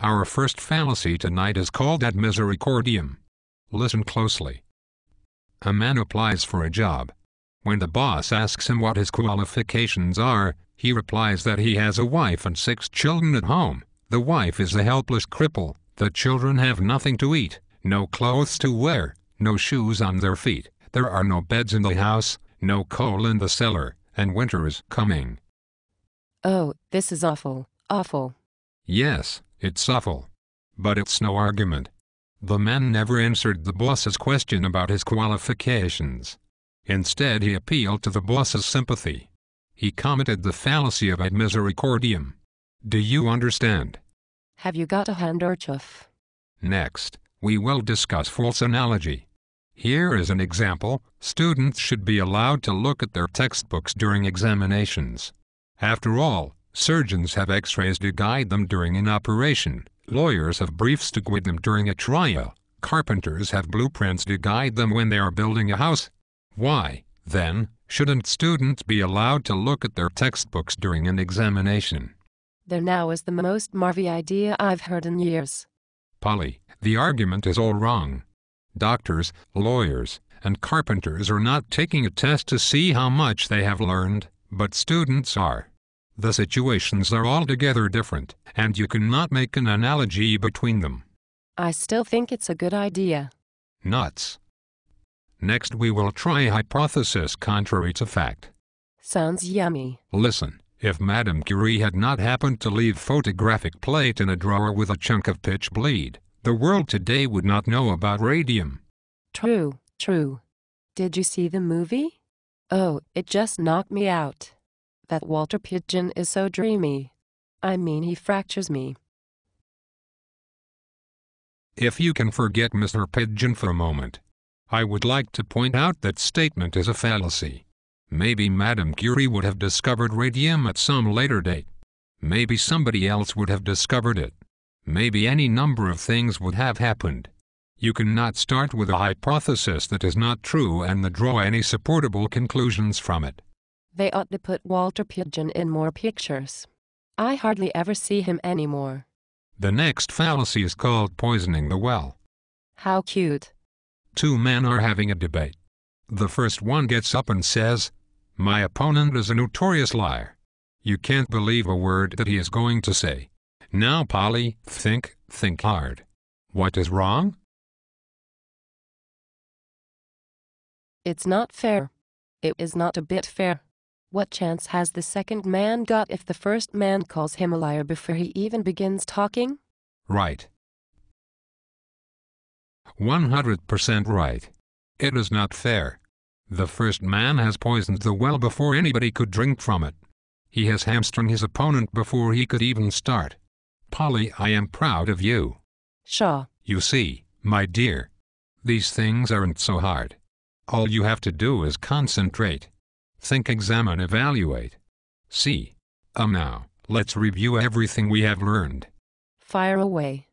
Our first fallacy tonight is called ad misericordiam. Listen closely. A man applies for a job. When the boss asks him what his qualifications are, he replies that he has a wife and 6 children at home. The wife is a helpless cripple. The children have nothing to eat, no clothes to wear, no shoes on their feet. There are no beds in the house, no coal in the cellar, and winter is coming. Oh, this is awful, awful. Yes, it's awful. But it's no argument. The man never answered the boss's question about his qualifications. Instead, he appealed to the boss's sympathy. He committed the fallacy of ad misericordiam. Do you understand? Have you got a handkerchief? Next, we will discuss false analogy. Here is an example. Students should be allowed to look at their textbooks during examinations. After all, surgeons have x-rays to guide them during an operation. Lawyers have briefs to guide them during a trial. Carpenters have blueprints to guide them when they are building a house. Why, then, shouldn't students be allowed to look at their textbooks during an examination? There now is the most marvy idea I've heard in years. Polly, the argument is all wrong. Doctors, lawyers, and carpenters are not taking a test to see how much they have learned, but students are. The situations are altogether different, and you cannot make an analogy between them. I still think it's a good idea. Nuts. Next we will try a hypothesis contrary to fact. Sounds yummy. Listen, if Madame Curie had not happened to leave photographic plate in a drawer with a chunk of pitch bleed, the world today would not know about radium. True, true. Did you see the movie? Oh, it just knocked me out. That Walter Pigeon is so dreamy. I mean, he fractures me. If you can forget Mr. Pigeon for a moment, I would like to point out that statement is a fallacy. Maybe Madame Curie would have discovered radium at some later date. Maybe somebody else would have discovered it. Maybe any number of things would have happened. You cannot start with a hypothesis that is not true and then draw any supportable conclusions from it. They ought to put Walter Pigeon in more pictures. I hardly ever see him anymore. The next fallacy is called poisoning the well. How cute. 2 men are having a debate. The first one gets up and says, "My opponent is a notorious liar." You can't believe a word that he is going to say. Now, Polly, think hard. What is wrong? It's not fair. It is not a bit fair. What chance has the second man got if the first man calls him a liar before he even begins talking? Right. 100% right. It is not fair. The first man has poisoned the well before anybody could drink from it. He has hamstrung his opponent before he could even start. Polly, I am proud of you. Shaw. You see, my dear, these things aren't so hard. All you have to do is concentrate. Think, examine, evaluate. See. Now, let's review everything we have learned. Fire away.